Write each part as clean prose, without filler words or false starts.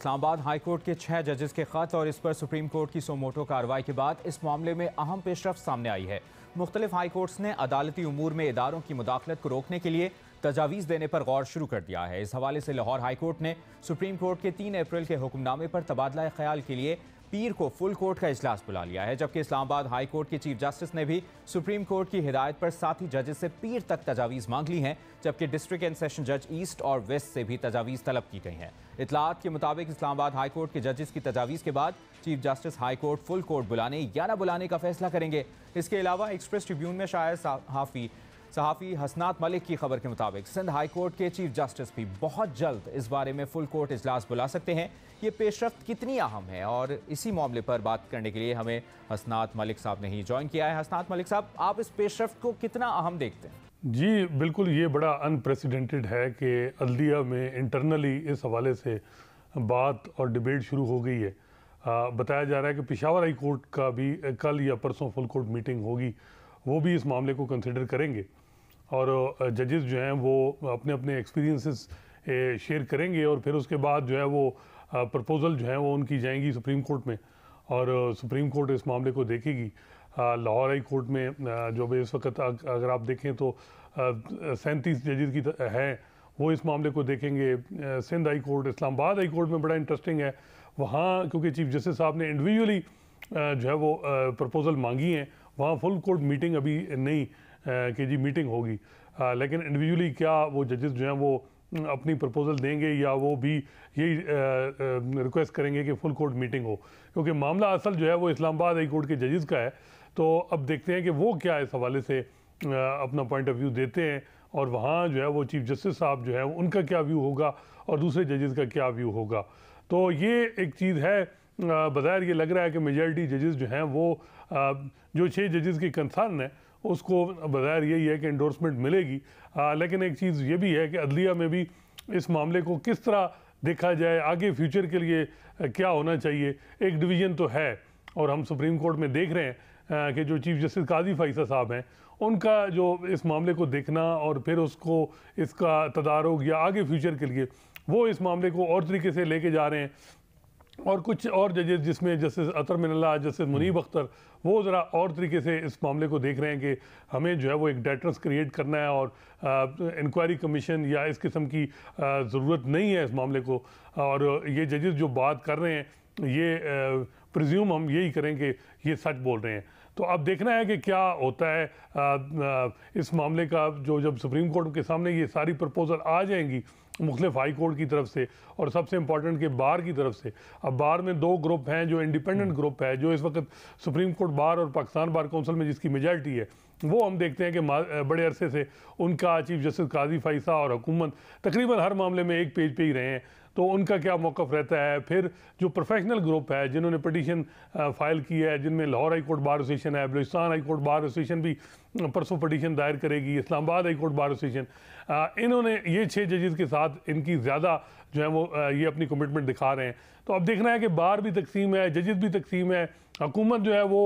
Islamabad high court के 6 जजेस के खत और इस पर सुप्रीम कोर्ट की सोमोटो कार्रवाई के बाद इस मामले में अहम पेशरफ्त सामने आई है। मुख्तलिफ हाई कोर्ट्स ने अदालती उमूर में इदारों की मुदाखलत को रोकने के लिए तजावीज़ देने पर गौर शुरू कर दिया है। इस हवाले से लाहौर हाई कोर्ट ने सुप्रीम कोर्ट के 3 अप्रैल के हुक्मनामे पर तबादला ख्याल के लिए पीर को फुल कोर्ट का इजलास बुला लिया है, जबकि इस्लामाबाद हाई कोर्ट के चीफ जस्टिस ने भी सुप्रीम कोर्ट की हिदायत पर साथी जजेस से पीर तक तजावीज़ मांग ली हैं, जबकि डिस्ट्रिक्ट एंड सेशन जज ईस्ट और वेस्ट से भी तजावीज़ तलब की गई हैं। इतलात के मुताबिक इस्लामाबाद हाई कोर्ट के जजेस की तजावीज़ के बाद chief justice high court full court बुलाने या न बुलाने का फैसला करेंगे। इसके अलावा एक्सप्रेस ट्रिब्यून में शायर सहाफ़ी हसनात मलिक की खबर के मुताबिक सिंध हाई कोर्ट के चीफ जस्टिस भी बहुत जल्द इस बारे में फुल कोर्ट इजलास बुला सकते हैं। ये पेशरफ्त कितनी अहम है और इसी मामले पर बात करने के लिए हमें हसनात मलिक साहब ने ही ज्वाइन किया है। हसनात मलिक साहब, आप इस पेशरफ्त को कितना अहम देखते हैं? जी बिल्कुल, ये बड़ा अनप्रेसिडेंटेड है कि अदलिया में इंटरनली इस हवाले से बात और डिबेट शुरू हो गई है। बताया जा रहा है कि पेशावर हाई कोर्ट का भी कल या परसों फुल कोर्ट मीटिंग होगी, वो भी इस मामले को कंसिडर करेंगे और जजेस जो हैं वो अपने अपने एक्सपीरियंसेस शेयर करेंगे और फिर उसके बाद जो है वो प्रपोज़ल जो है वो उनकी जाएंगी सुप्रीम कोर्ट में और सुप्रीम कोर्ट इस मामले को देखेगी। लाहौर हाई कोर्ट में जो भी इस वक्त अगर आप देखें तो 37 जजेस की हैं, वो इस मामले को देखेंगे। Sindh high court, Islamabad high court में बड़ा इंटरेस्टिंग है वहाँ, क्योंकि चीफ जस्टिस साहब ने इंडिविजुअली जो है वो प्रपोज़ल मांगी हैं। वहाँ फुल कोर्ट मीटिंग अभी नहीं कि जी मीटिंग होगी, लेकिन इंडिविजुअली क्या वो जजेस जो हैं वो अपनी प्रपोज़ल देंगे या वो भी यही रिक्वेस्ट करेंगे कि फुल कोर्ट मीटिंग हो, क्योंकि मामला असल जो है वो इस्लामाबाद हाई कोर्ट के जजेस का है। तो अब देखते हैं कि वो क्या इस हवाले से अपना पॉइंट ऑफ व्यू देते हैं और वहाँ जो है वो चीफ जस्टिस साहब जो है उनका क्या व्यू होगा और दूसरे जजेस का क्या व्यू होगा। तो ये एक चीज़ है। बज़ाहिर ये लग रहा है कि मेजॉरिटी जजेस जो हैं वो जो 6 जजेस की कंसर्न है उसको बज़ाहिर यही है कि एंडोर्समेंट मिलेगी। लेकिन एक चीज़ ये भी है कि अदलिया में भी इस मामले को किस तरह देखा जाए, आगे फ्यूचर के लिए क्या होना चाहिए। एक डिवीज़न तो है और हम सुप्रीम कोर्ट में देख रहे हैं कि जो चीफ जस्टिस काजी फ़ैसल साहब हैं उनका जो इस मामले को देखना और फिर उसको इसका तदारुक या आगे फ्यूचर के लिए वो इस मामले को और तरीके से लेके जा रहे हैं। और कुछ और जजेस जिसमें जस्टिस अतर मिनल्ला, जस्टिस मुनीब अख्तर, वो ज़रा और तरीके से इस मामले को देख रहे हैं कि हमें जो है वो एक डेटर्स क्रिएट करना है और इंक्वायरी कमीशन या इस किस्म की ज़रूरत नहीं है इस मामले को। और ये जजेस जो बात कर रहे हैं ये प्रिज्यूम हम यही करें कि ये सच बोल रहे हैं। तो अब देखना है कि क्या होता है इस मामले का। जो जब सुप्रीम कोर्ट के सामने ये सारी प्रपोज़ल आ जाएंगी मुख्तलिफ हाई कोर्ट की तरफ से और सबसे इंपॉर्टेंट के बार की तरफ से। अब बार में 2 ग्रुप हैं, जो इंडिपेंडेंट ग्रुप है, जो इस वक्त सुप्रीम कोर्ट बार और पाकिस्तान बार काउंसिल में जिसकी मेजॉरिटी है, वो हम देखते हैं कि बड़े अरसे से उनका चीफ जस्टिस काजी फ़ैसल और हुकूमत तकरीबन हर मामले में एक पेज पे ही रहे हैं। तो उनका क्या मौक़िफ़ रहता है। फिर जो प्रोफेशनल ग्रुप है जिन्होंने पटिशन फाइल की है, जिनमें Lahore high court bar association है, Balochistan high court bar association भी परसों पटिशन दायर करेगी, Islamabad high court bar association, इन्होंने ये 6 जजेस के साथ इनकी ज़्यादा जो है वो ये अपनी कमिटमेंट दिखा रहे हैं। तो अब देखना है कि बार भी तकसीम है, जजेस भी तकसीम है, हुकूमत जो है वो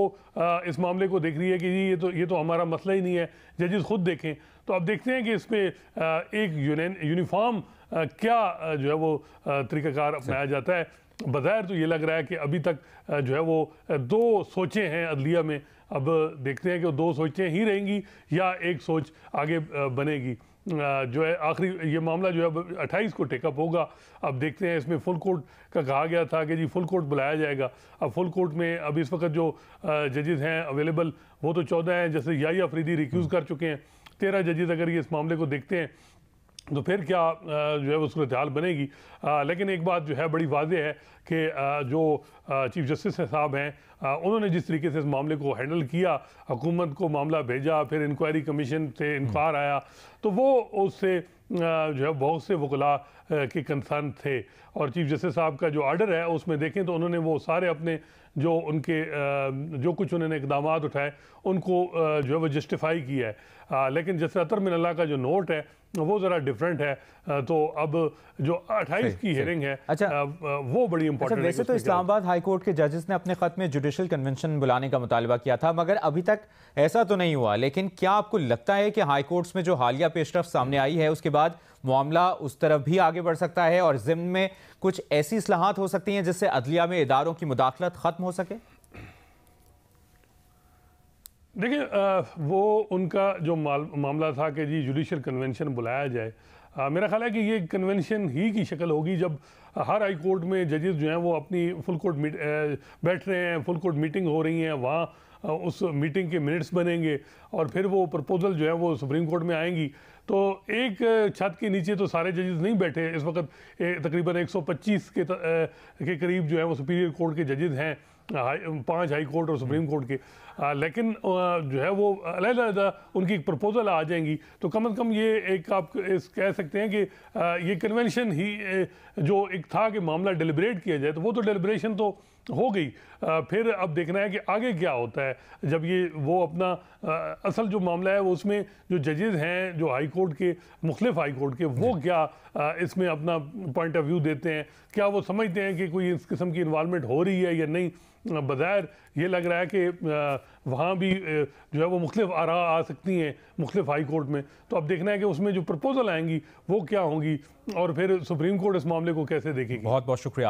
इस मामले को देख रही है कि जी ये तो हमारा मसला ही नहीं है, जजेस खुद देखें। तो अब देखते हैं कि इसमें एक यूनिफॉर्म क्या जो है वो तरीक़ाकार अपनाया जाता है। बज़ाहिर तो ये लग रहा है कि अभी तक जो है वो 2 सोचें हैं अदलिया में। अब देखते हैं कि 2 सोचें ही रहेंगी या एक सोच आगे बनेगी। जो है आखिरी ये मामला जो है 28 को टेकअप होगा। अब देखते हैं, इसमें फुल कोर्ट का कहा गया था कि जी फुल कोर्ट बुलाया जाएगा। अब फुल कोर्ट में अब इस वक्त जो जजेस हैं अवेलेबल वो तो 14 हैं, जैसे याहिया अफरीदी रिक्यूज़ कर चुके हैं। 13 जजेस अगर ये इस मामले को देखते हैं तो फिर क्या जो है वो सूरत हाल बनेगी। लेकिन एक बात जो है बड़ी वाज़ेह है कि जो चीफ जस्टिस साहब हैं उन्होंने जिस तरीके से इस मामले को हैंडल किया, हुकूमत को मामला भेजा, फिर इंक्वायरी कमीशन से इनकार आया, तो वो उससे जो है बहुत से वकला के कंसर्न थे। और चीफ जस्टिस साहब का जो आर्डर है उसमें देखें तो उन्होंने वो सारे अपने जो उनके जो कुछ उन्होंने इकदाम उठाए उनको जो है वो जस्टिफाई किया है। लेकिन जैसे अतर मिनल्ला का जो नोट है वो ज़रा डिफरेंट है। तो अब जो 28 की हियरिंग है वो बड़ी इंपॉर्टेंट है। वैसे तो इस्लामाबाद हाई कोर्ट के जजेस ने अपने खत में जुडिशल कन्वेंशन बुलाने का मुतालबा किया था, मगर अभी तक ऐसा तो नहीं हुआ। लेकिन क्या आपको लगता है कि हाई कोर्ट्स में जो हालिया पेशरफ्त सामने आई है उसके बाद मामला उस तरफ भी आगे बढ़ सकता है और ज़िम्न में कुछ ऐसी इस्लाहात हो सकती हैं जिससे अदलिया में इदारों की मुदाखलत खत्म हो सके। देखिए, वो उनका जो मामला था कि जी जुडिशल कन्वेंशन बुलाया जाए, मेरा ख्याल है कि ये कन्वेंशन ही की शक्ल होगी जब हर हाई कोर्ट में जजेस जो हैं वो अपनी फुल कोर्ट बैठ रहे हैं, फुल कोर्ट मीटिंग हो रही हैं, वहाँ उस मीटिंग के मिनट्स बनेंगे और फिर वो प्रपोजल जो है वो सुप्रीम कोर्ट में आएंगी। तो एक छत के नीचे तो सारे जजेस नहीं बैठे इस वक्त, तकरीबन 125 के करीब जो है वो सुपीरियर कोर्ट के जजेस हैं, 5 हाई कोर्ट और सुप्रीम कोर्ट के, लेकिन जो है वो अलग-अलग उनकी प्रपोजल आ जाएंगी। तो कम से कम ये एक आप कह सकते हैं कि ये कन्वेंशन ही जो एक था कि मामला डिलिब्रेट किया जाए, तो वो तो डिलिब्रेशन तो हो गई। फिर अब देखना है कि आगे क्या होता है जब ये वो अपना असल जो मामला है वो उसमें जो जजेस हैं जो हाई कोर्ट के, मुख्तलिफ हाई कोर्ट के, वो क्या इसमें अपना पॉइंट ऑफ व्यू देते हैं, क्या वो समझते हैं कि कोई इस किस्म की इन्वॉल्वमेंट हो रही है या नहीं। बज़ाहिर ये लग रहा है कि वहाँ भी जो है वो मुख्तलिफ आरा आ सकती हैं मुख्तलिफ हाई कोर्ट में। तो अब देखना है कि उसमें जो प्रपोजल आएंगी वो क्या होंगी और फिर सुप्रीम कोर्ट इस मामले को कैसे देखेगी। बहुत बहुत शुक्रिया।